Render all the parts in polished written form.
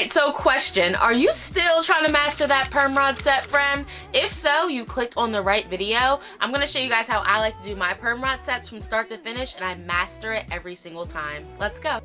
Alright, so question, are you still trying to master that perm rod set, friend? If so, you clicked on the right video. I'm going to show you guys how I like to do my perm rod sets from start to finish, and I master it every single time. Let's go.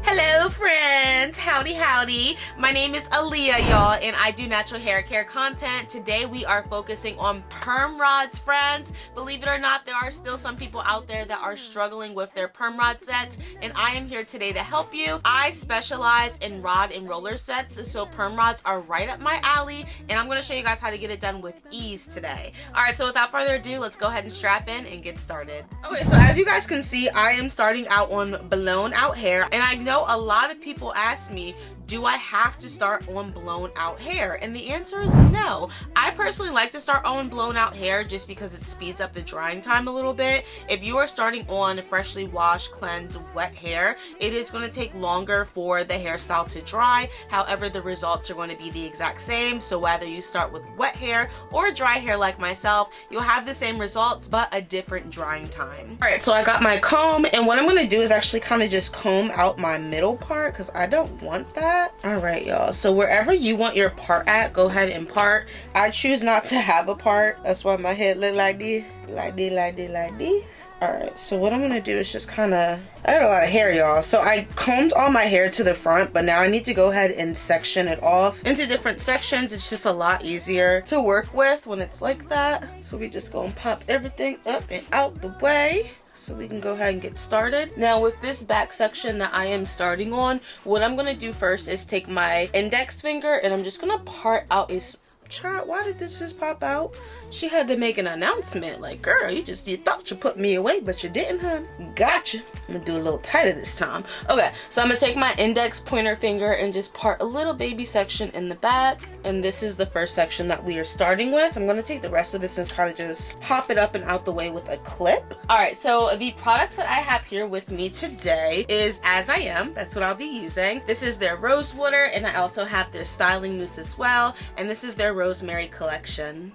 Hello friends, howdy howdy. My name is Aaliyah, y'all, and I do natural hair care content. Today we are focusing on perm rods, friends. Believe it or not, there are still some people out there that are struggling with their perm rod sets, and I am here today to help you. I specialize in rod and roller sets, so perm rods are right up my alley, and I'm going to show you guys how to get it done with ease today. Alright, so without further ado, let's go ahead and strap in and get started. Okay, so as you guys can see, I am starting out on blown out hair, and I know a lot of people ask me, do I have to start on blown out hair? And the answer is no. I personally like to start on blown out hair just because it speeds up the drying time a little bit. If you are starting on freshly washed, cleansed, wet hair, it is going to take longer for the hairstyle to dry. However, the results are going to be the exact same. So whether you start with wet hair or dry hair like myself, you'll have the same results but a different drying time. Alright, so I got my comb, and what I'm going to do is actually kind of just comb out my middle part because I don't want that. Alright, y'all, so wherever you want your part at, go ahead and part. I choose not to have a part. That's why my head look like this, like this, like this, like this. Alright, so what I'm going to do is just kind of, I got a lot of hair, y'all. So I combed all my hair to the front, but now I need to go ahead and section it off into different sections. It's just a lot easier to work with when it's like that. So we just go and pop everything up and out the way, so we can go ahead and get started. Now with this back section that I am starting on, what I'm gonna do first is take my index finger and I'm just gonna part out a child, why did this just pop out? She had to make an announcement like, girl, you thought you put me away, but you didn't, huh? Gotcha. I'm gonna do a little tighter this time. Okay, so I'm gonna take my index pointer finger and just part a little baby section in the back, and this is the first section that we are starting with. I'm gonna take the rest of this and kind of just pop it up and out the way with a clip. Alright, so the products that I have here with me today is As I Am. That's what I'll be using. This is their rose water, and I also have their styling mousse as well, and this is their rosemary collection.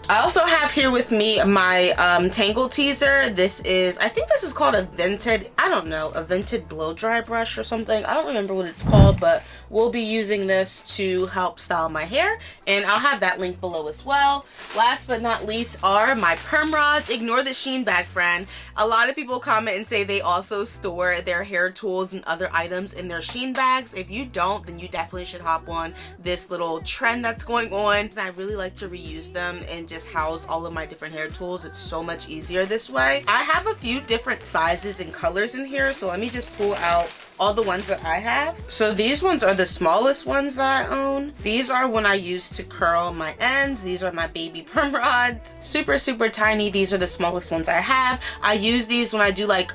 I also have here with me my Tangle Teaser. This is, I think this is called a vented, I don't know, a vented blow dry brush or something. I don't remember what it's called, but we'll be using this to help style my hair, and I'll have that link below as well. Last but not least are my perm rods. Ignore the Sheen bag, friend. A lot of people comment and say they also store their hair tools and other items in their Sheen bags. If you don't, then you definitely should hop on this little trend that's going on. I really like to reuse them and just house all of my different hair tools. It's so much easier this way. I have a few different sizes and colors in here, so let me just pull out all the ones that I have. So these ones are the smallest ones that I own. These are when I use to curl my ends. These are my baby perm rods. Super tiny. These are the smallest ones I have. I use these when I do like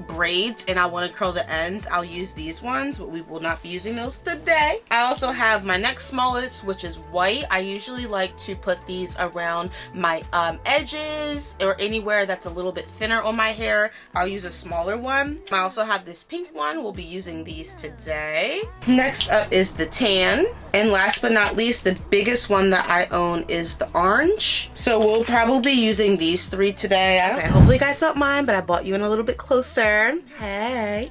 braids and I want to curl the ends. I'll use these ones, but we will not be using those today. I also have my next smallest, which is white. I usually like to put these around my edges or anywhere that's a little bit thinner on my hair. I'll use a smaller one. I also have this pink one. We'll be using these today. Next up is the tan, and last but not least, the biggest one that I own is the orange. So we'll probably be using these three today. Okay, hopefully you guys don't mind, but I brought you in a little bit closer. Hey.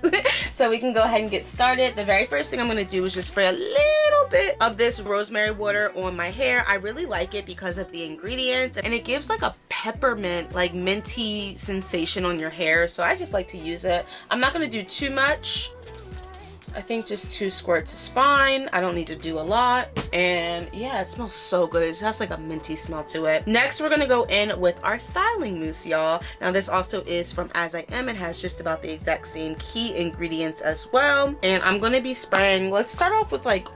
So we can go ahead and get started. The very first thing I'm going to do is just spray a little bit of this rosemary water on my hair. I really like it because of the ingredients, and it gives like a peppermint, like minty sensation on your hair, so I just like to use it. I'm not going to do too much. I think just 2 squirts is fine. I don't need to do a lot. And yeah, it smells so good. It has like a minty smell to it. Next, we're gonna go in with our styling mousse, y'all. Now this also is from As I Am. It has just about the exact same key ingredients as well. And I'm gonna be spraying, let's start off with like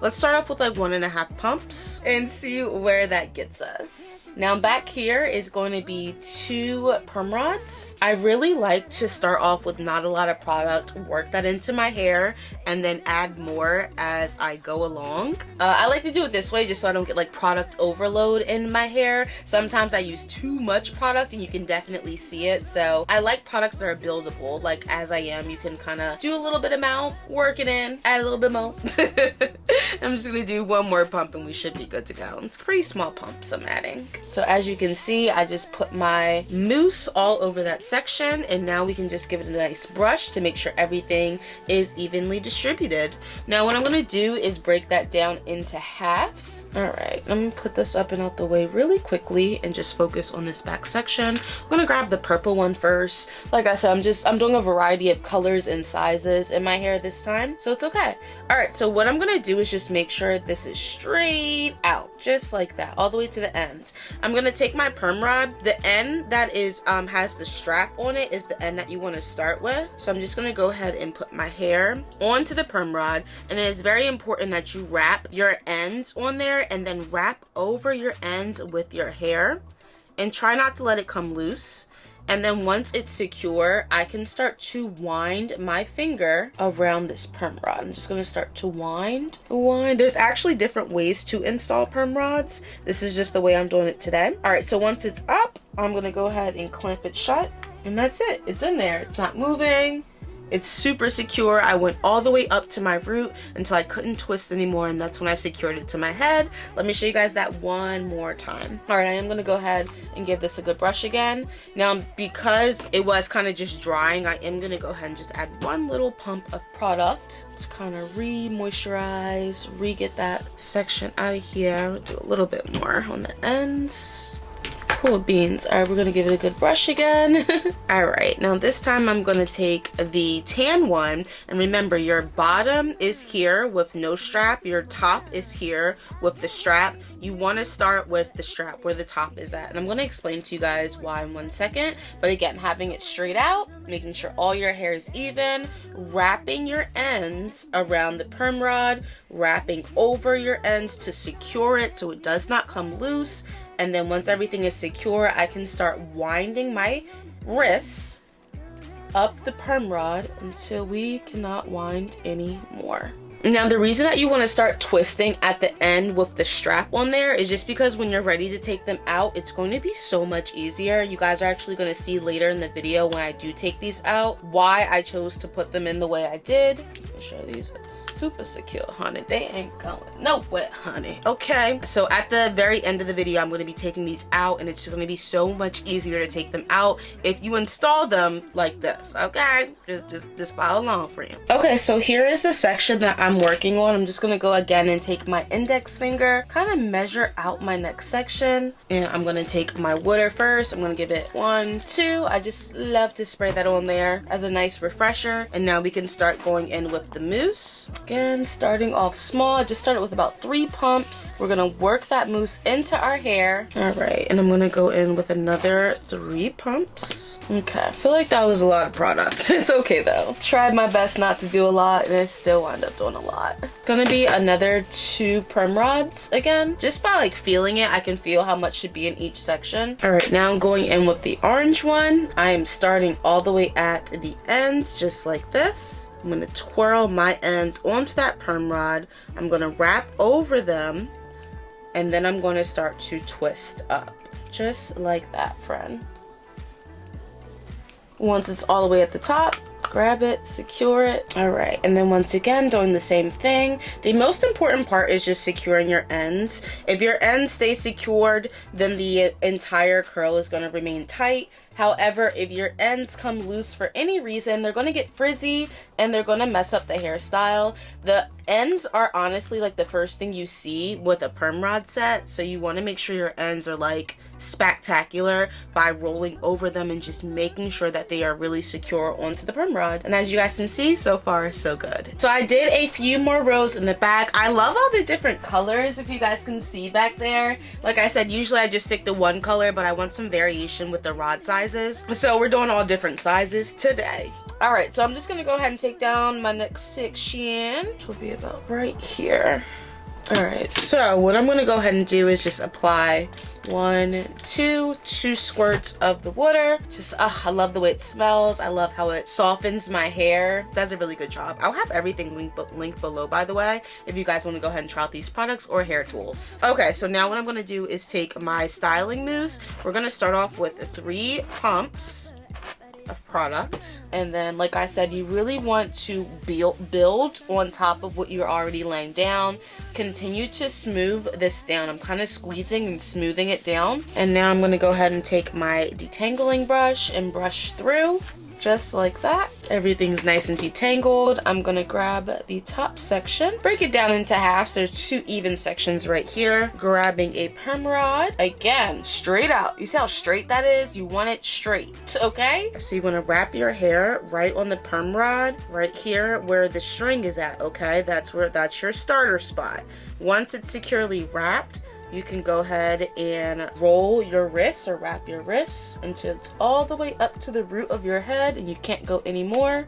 1.5 pumps and see where that gets us. Now back here is going to be 2 perm rods. I really like to start off with not a lot of product, work that into my hair, and then add more as I go along. I like to do it this way just so I don't get like product overload in my hair. Sometimes I use too much product and you can definitely see it. So I like products that are buildable, like As I Am. You can kind of do a little bit amount, work it in, add a little bit more. I'm just gonna do 1 more pump and we should be good to go. It's pretty small pumps I'm adding. So as you can see, I just put my mousse all over that section, and now we can just give it a nice brush to make sure everything is evenly distributed. Now what I'm going to do is break that down into halves. Alright, I'm going to put this up and out the way really quickly and just focus on this back section. I'm going to grab the purple one first. Like I said, I'm doing a variety of colors and sizes in my hair this time, so it's okay. Alright, so what I'm going to do is just make sure this is straight out, just like that, all the way to the ends. I'm going to take my perm rod. The end that is has the strap on it is the end that you want to start with. So I'm just going to go ahead and put my hair onto the perm rod, and it is very important that you wrap your ends on there and then wrap over your ends with your hair, and try not to let it come loose. And then once it's secure, I can start to wind my finger around this perm rod. I'm just going to start to wind. There's actually different ways to install perm rods. This is just the way I'm doing it today. All right, so once it's up, I'm going to go ahead and clamp it shut. And that's it. It's in there. It's not moving. It's super secure. I went all the way up to my root until I couldn't twist anymore, and that's when I secured it to my head. Let me show you guys that one more time. All right, I am gonna go ahead and give this a good brush again. Now, because it was kind of just drying, I am gonna go ahead and just add one little pump of product to kind of re-moisturize, re-get that section out of here. Do a little bit more on the ends. Cool beans. All right, we're gonna give it a good brush again. All right, now this time I'm gonna take the tan one, and remember, your bottom is here with no strap, your top is here with the strap. You want to start with the strap where the top is at, and I'm gonna explain to you guys why in 1 second. But again, having it straight out, making sure all your hair is even, wrapping your ends around the perm rod, wrapping over your ends to secure it so it does not come loose. And then once everything is secure, I can start winding my wrists up the perm rod until we cannot wind anymore. Now, the reason that you want to start twisting at the end with the strap on there is just because when you're ready to take them out, it's going to be so much easier. You guys are actually going to see later in the video when I do take these out why I chose to put them in the way I did. Let me show these are super secure, honey. They ain't going nowhere, honey. Okay, so at the very end of the video, I'm going to be taking these out, and it's going to be so much easier to take them out if you install them like this. Okay, just follow along, friend. Okay, so here is the section that I'm working on. I'm just gonna go again and take my index finger, kind of measure out my next section, and I'm gonna take my water first. I'm gonna give it 1, 2. I just love to spray that on there as a nice refresher. And now we can start going in with the mousse. Again, starting off small. I just started with about 3 pumps. We're gonna work that mousse into our hair. All right, and I'm gonna go in with another 3 pumps. Okay, I feel like that was a lot of product. It's okay though. Tried my best not to do a lot, and I still wound up doing a lot. It's gonna be another 2 perm rods again. Just by like feeling it, I can feel how much should be in each section. All right, now I'm going in with the orange one. I am starting all the way at the ends, just like this. I'm gonna twirl my ends onto that perm rod. I'm gonna wrap over them, and then I'm gonna start to twist up, just like that, friend. Once it's all the way at the top, grab it, secure it. All right, and then once again, doing the same thing. The most important part is just securing your ends. If your ends stay secured, then the entire curl is going to remain tight. However, if your ends come loose for any reason, they're going to get frizzy and they're going to mess up the hairstyle. The ends are honestly like the first thing you see with a perm rod set, so you want to make sure your ends are like spectacular by rolling over them and just making sure that they are really secure onto the perm rod. And as you guys can see, so far so good. So I did a few more rows in the back. I love all the different colors, if you guys can see back there. Like I said, usually I just stick to one color, but I want some variation with the rod sizes, so we're doing all different sizes today. All right, so I'm just gonna go ahead and take down my next section, which will be about right here. All right, so what I'm gonna go ahead and do is just apply 1, 2 squirts of the water. Just I love the way it smells. I love how it softens my hair. Does a really good job. I'll have everything linked below, by the way, if you guys want to go ahead and try out these products or hair tools. Okay, so now what I'm gonna do is take my styling mousse. We're gonna start off with 3 pumps. of product. And then, like I said, you really want to build on top of what you're already laying down. Continue to smooth this down. I'm kind of squeezing and smoothing it down. And now I'm going to go ahead and take my detangling brush and brush through. Just like that. Everything's nice and detangled. I'm gonna grab the top section, break it down into half, so there's 2 even sections right here. Grabbing a perm rod, again, straight out. You see how straight that is? You want it straight, okay? So you wanna wrap your hair right on the perm rod, right here where the string is at, okay? That's your starter spot. Once it's securely wrapped, you can go ahead and roll your wrists or wrap your wrists until it's all the way up to the root of your head and you can't go anymore.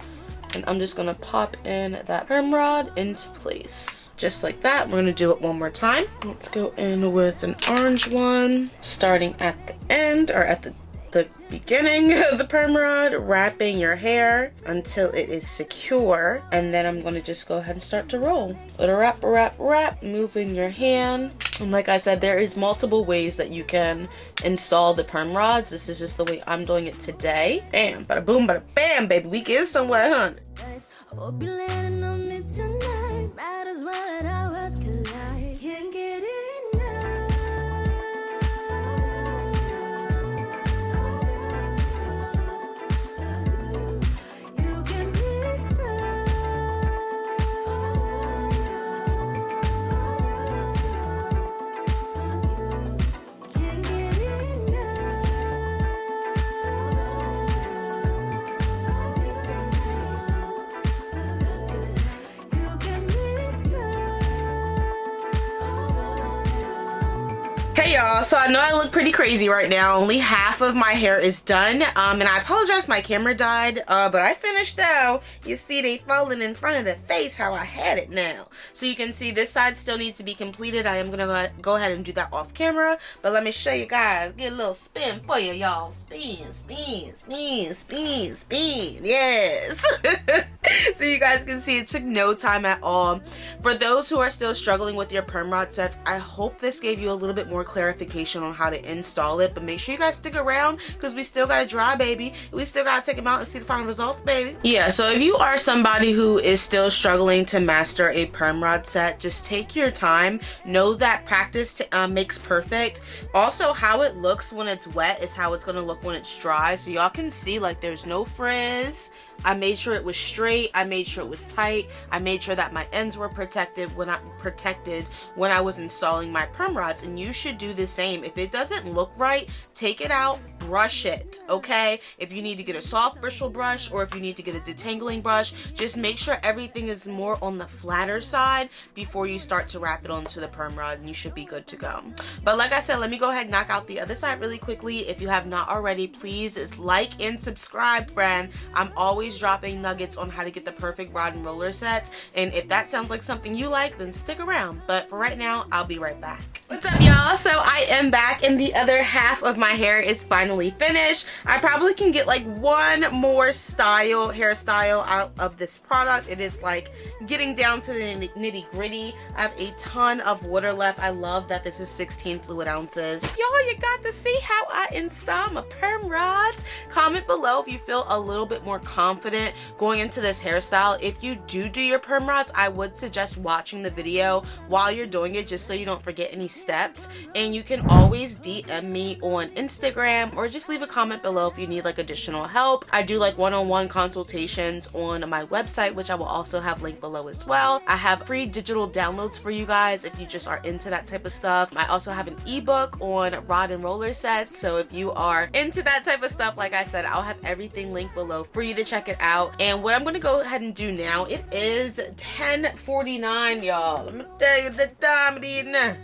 And I'm just gonna pop in that perm rod into place. Just like that. We're gonna do it one more time. Let's go in with an orange one, starting at the end or at the beginning of the perm rod, wrapping your hair until it is secure, and then I'm going to just go ahead and start to roll. Little wrap, wrap, wrap, moving your hand. And like I said, there is multiple ways that you can install the perm rods. This is just the way I'm doing it today. Bam, bada boom, bada bam, baby. We get somewhere, huh? Hope you're landing on me tonight. Might as well let our worlds collide. Can't get enough. Hey y'all, so I know I look pretty crazy right now. Only half of my hair is done, and I apologize my camera died, but I finished though. You see they falling in front of the face how I had it now. So you can see this side still needs to be completed. I am gonna go ahead and do that off camera, but let me show you guys. Get a little spin for you, y'all. Spin, spin, spin, spin, spin. Yes. So you guys can see it took no time at all. For those who are still struggling with your perm rod sets, I hope this gave you a little bit more clarification on how to install it, but make sure you guys stick around because we still gotta dry, baby. We still gotta take them out and see the final results, baby. Yeah, so if you are somebody who is still struggling to master a perm rod set, just take your time. Know that practice makes perfect. Also, how it looks when it's wet is how it's gonna look when it's dry. So y'all can see like there's no frizz. I made sure it was straight. I made sure it was tight. I made sure that my ends were protected when I was installing my perm rods, and you should do the same. If it doesn't look right, take it out, brush it, okay? If you need to get a soft bristle brush or if you need to get a detangling brush, just make sure everything is more on the flatter side before you start to wrap it onto the perm rod, and you should be good to go. But like I said, let me go ahead and knock out the other side really quickly. If you have not already, please like and subscribe, friend. I'm always dropping nuggets on how to get the perfect rod and roller sets, and if that sounds like something you like, then stick around. But for right now, I'll be right back. What's up, y'all? So I am back, and the other half of my hair is finally finished. I probably can get like one more hairstyle out of this product. It is like getting down to the nitty gritty. I have a ton of water left. I love that this is 16 fluid ounces. Y'all, you got to see how I install my perm rods. Comment below if you feel a little bit more confident going into this hairstyle. If you do your perm rods, I would suggest watching the video while you're doing it just so you don't forget any steps. And you can always DM me on Instagram or just leave a comment below if you need like additional help. I do like one-on-one consultations on my website, which I will also have linked below as well. I have free digital downloads for you guys if you just are into that type of stuff. I also have an ebook on rod and roller sets, so if you are into that type of stuff, like I said, I'll have everything linked below for you to check it out. And what I'm going to go ahead and do now, it is 10:49, y'all. Let me tell you the time it is now.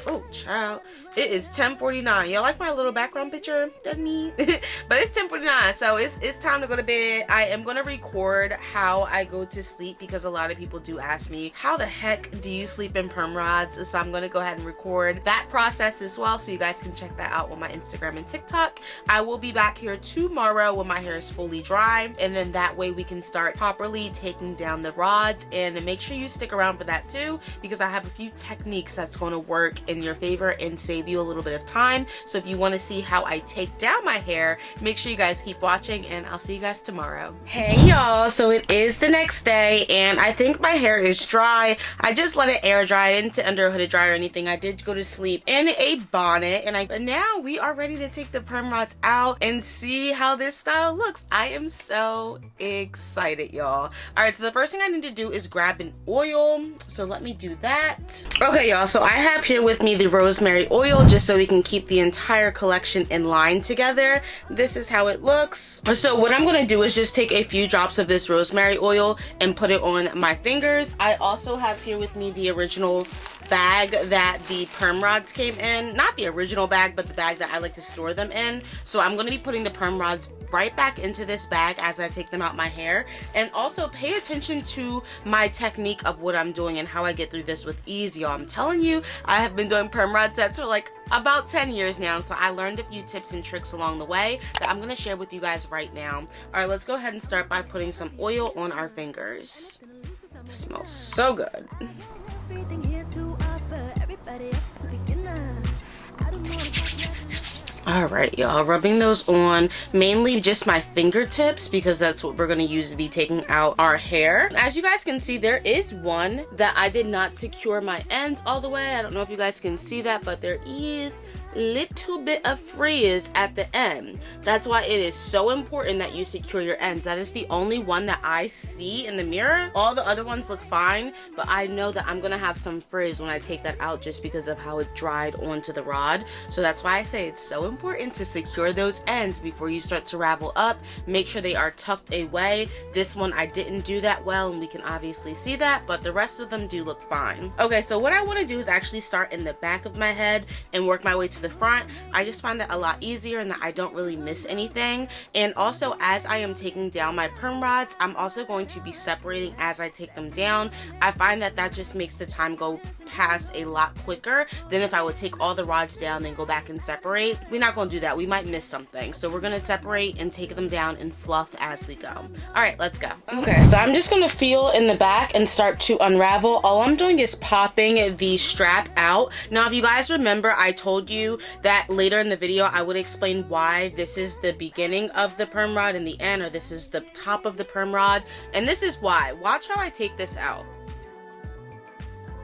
Oh child, it is 10:49. Y'all like my little background picture? Doesn't he? But it's 10:49, so it's time to go to bed. I am gonna record how I go to sleep because a lot of people do ask me, how the heck do you sleep in perm rods? So I'm gonna go ahead and record that process as well, so you guys can check that out on my Instagram and TikTok. I will be back here tomorrow when my hair is fully dry, and then that way we can start properly taking down the rods. And make sure you stick around for that too, because I have a few techniques that's going to to work in your favor and save you a little bit of time. So if you want to see how I take down my hair, make sure you guys keep watching, and I'll see you guys tomorrow. Hey y'all, so it is the next day and I think my hair is dry. I just let it air dry. I didn't sit under a hooded dryer or anything. I did go to sleep in a bonnet, and but now we are ready to take the perm rods out and see how this style looks. I am so excited, y'all. All right, so the first thing I need to do is grab an oil. So let me do that. Okay, y'all, so I have here with me the rosemary oil just so we can keep the entire collection in line together. This is how it looks. So what I'm gonna do is just take a few drops of this rosemary oil and put it on my fingers. I also have here with me the original bag that the perm rods came in. Not the original bag, but the bag that I like to store them in. So I'm going to be putting the perm rods right back into this bag as I take them out my hair. And also pay attention to my technique of what I'm doing and how I get through this with ease, y'all. I'm telling you, I have been doing perm rod sets for like about 10 years now, so I learned a few tips and tricks along the way that I'm going to share with you guys right now. All right, let's go ahead and start by putting some oil on our fingers. It smells so good. Alright, y'all, rubbing those on, mainly just my fingertips because that's what we're going to use to be taking out our hair. As you guys can see, there is one that I did not secure my ends all the way. I don't know if you guys can see that, but there is little bit of frizz at the end. That's why it is so important that you secure your ends. That is the only one that I see in the mirror. All the other ones look fine, but I know that I'm gonna have some frizz when I take that out just because of how it dried onto the rod. So that's why I say it's so important to secure those ends before you start to ravel up. Make sure they are tucked away. This one I didn't do that well, and we can obviously see that, but the rest of them do look fine. Okay, so what I want to do is actually start in the back of my head and work my way to the front. I just find that a lot easier and that I don't really miss anything. And also, as I am taking down my perm rods, I'm also going to be separating as I take them down. I find that that just makes the time go past a lot quicker than if I would take all the rods down and go back and separate. We're not going to do that. We might miss something. So we're going to separate and take them down and fluff as we go. All right, let's go. Okay, so I'm just going to feel in the back and start to unravel. All I'm doing is popping the strap out. Now, if you guys remember, I told you that later in the video I would explain why this is the beginning of the perm rod and the end, or this is the top of the perm rod, and this is why. Watch how I take this out.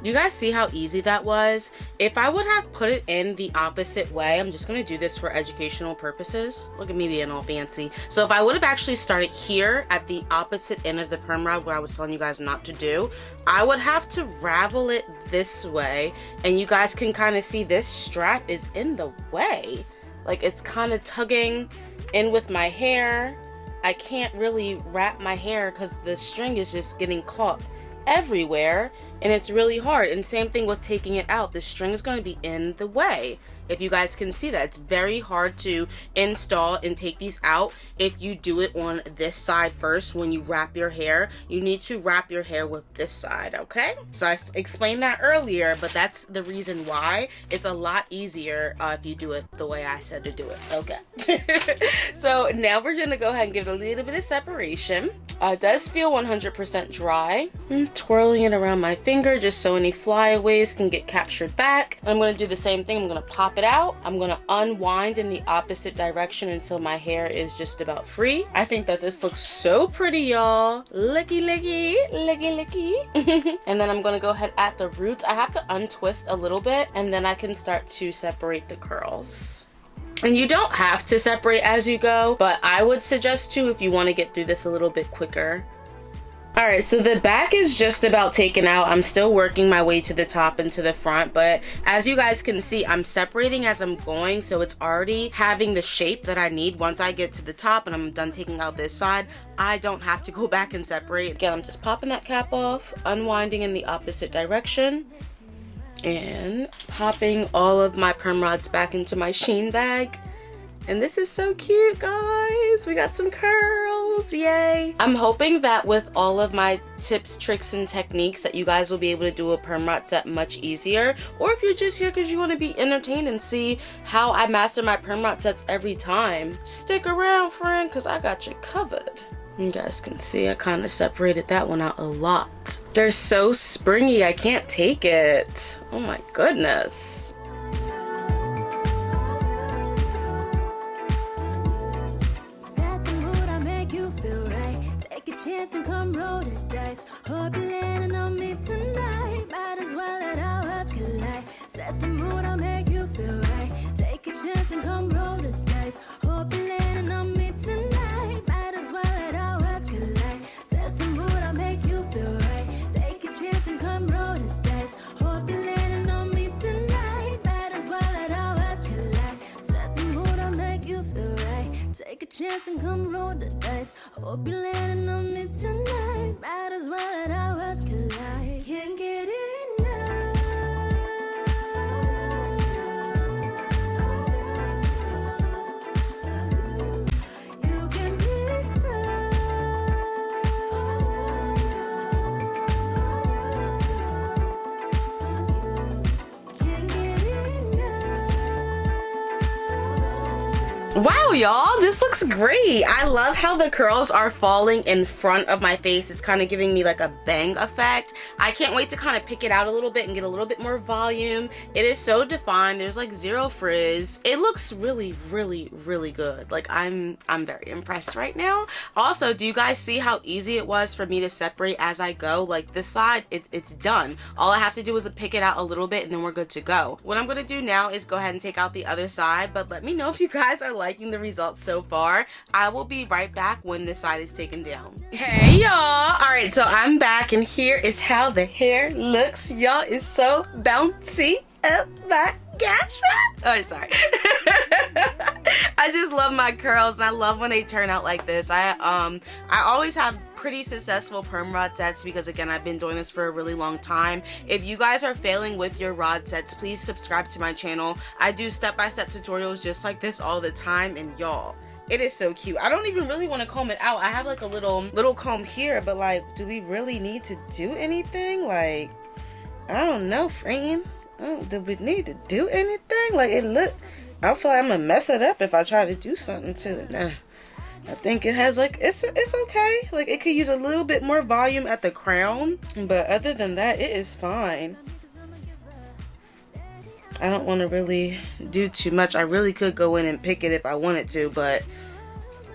You guys see how easy that was? If I would have put it in the opposite way, I'm just going to do this for educational purposes. Look at me being all fancy. So if I would have actually started here at the opposite end of the perm rod where I was telling you guys not to do, I would have to ravel it this way, and you guys can kind of see this strap is in the way. Like, it's kind of tugging in with my hair. I can't really wrap my hair because the string is just getting caught everywhere, and it's really hard. And same thing with taking it out. The string is going to be in the way. If you guys can see that, it's very hard to install and take these out if you do it on this side first. When you wrap your hair, you need to wrap your hair with this side, okay? So I explained that earlier, but that's the reason why. It's a lot easier if you do it the way I said to do it, okay? So now we're gonna go ahead and give it a little bit of separation. It does feel 100% dry. I'm twirling it around my finger just so any flyaways can get captured back. I'm gonna do the same thing. I'm gonna pop it out. I'm gonna unwind in the opposite direction until my hair is just about free. I think that this looks so pretty, y'all. Licky, licky, licky, licky. And then I'm gonna go ahead at the roots. I have to untwist a little bit, and then I can start to separate the curls. And you don't have to separate as you go, but I would suggest to if you want to get through this a little bit quicker. Alright, so the back is just about taken out. I'm still working my way to the top and to the front, but as you guys can see, I'm separating as I'm going, so it's already having the shape that I need. Once I get to the top and I'm done taking out this side, I don't have to go back and separate. Again, I'm just popping that cap off, unwinding in the opposite direction, and popping all of my perm rods back into my sheen bag. And this is so cute, guys. We got some curls, yay. I'm hoping that with all of my tips, tricks, and techniques that you guys will be able to do a perm rod set much easier. Or if you're just here because you want to be entertained and see how I master my perm rod sets every time, stick around, friend, because I got you covered. You guys can see I kind of separated that one out a lot. They're so springy, I can't take it. Oh my goodness. And come roll the dice. Hope you're landing on me tonight. Might as well let our hearts collide. Set the mood, I'll make you feel right. Take a chance and come roll the dice. Hope you're landing on me tonight. Might as well let our hearts collide. Set the mood, I'll make you feel right. Take a chance and come roll the dice. Hope you're landing on me tonight. Might as well let our hearts collide. Set the mood, I'll make you feel right. Take a chance and come roll the dice. Hope you're landing on me tonight. Might as well let our worlds collide. Can't get enough. You can be stuck. Can't get enough. Wow, y'all, this looks great. I love how the curls are falling in front of my face. It's kind of giving me like a bang effect. I can't wait to kind of pick it out a little bit and get a little bit more volume. It is so defined. There's like zero frizz. It looks really, really, really good. Like I'm very impressed right now. Also, do you guys see how easy it was for me to separate as I go? Like this side, it's done. All I have to do is pick it out a little bit and then we're good to go. What I'm gonna do now is go ahead and take out the other side, but let me know if you guys are liking the results so far. I will be right back when this side is taken down. Hey y'all! Alright, so I'm back and here is how the hair looks. Y'all, it's so bouncy. Oh my gosh. Oh, sorry. I just love my curls and I love when they turn out like this. I always have pretty successful perm rod sets because again I've been doing this for a really long time. If you guys are failing with your rod sets, please subscribe to my channel. I do step-by-step tutorials just like this all the time, and y'all, it is so cute. I don't even really want to comb it out. I have like a little comb here, but like, do we really need to do anything? Like, I don't know, friend. Do we need to do anything? Like, I feel like I'm gonna mess it up if I try to do something to it. Nah, I think it has like, it's okay. Like, it could use a little bit more volume at the crown, but other than that, it is fine. I don't want to really do too much. I really could go in and pick it if I wanted to, but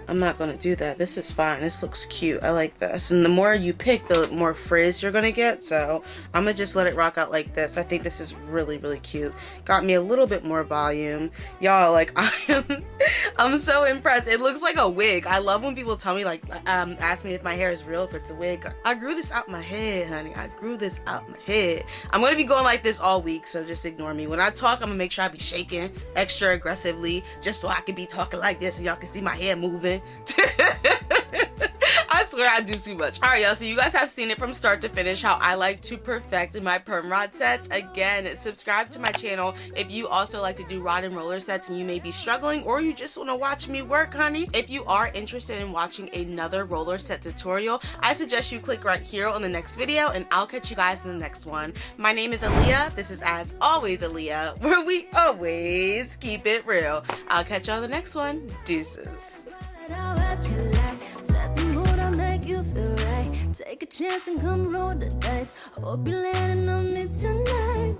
I'm not going to do that. This is fine. This looks cute. I like this. And the more you pick, the more frizz you're going to get. So I'm going to just let it rock out like this. I think this is really, really cute. Got me a little bit more volume. Y'all, like, I'm so impressed. It looks like a wig. I love when people tell me, like, ask me if my hair is real, if it's a wig. I grew this out my head, honey. I grew this out my head. I'm going to be going like this all week, so just ignore me. When I talk, I'm going to make sure I be shaking extra aggressively just so I can be talking like this and y'all can see my hair moving. I swear I do too much. Alright, y'all, so you guys have seen it from start to finish how I like to perfect my perm rod sets. Again, subscribe to my channel if you also like to do rod and roller sets and you may be struggling or you just want to watch me work, honey. If you are interested in watching another roller set tutorial, I suggest you click right here on the next video and I'll catch you guys in the next one. My name is Aaliyah. This is As Always Aaliyah, where we always keep it real. I'll catch you on the next one. Deuces. Set the mood, I'll make you feel right. Take a chance and come roll the dice. Hope you're landing on me tonight.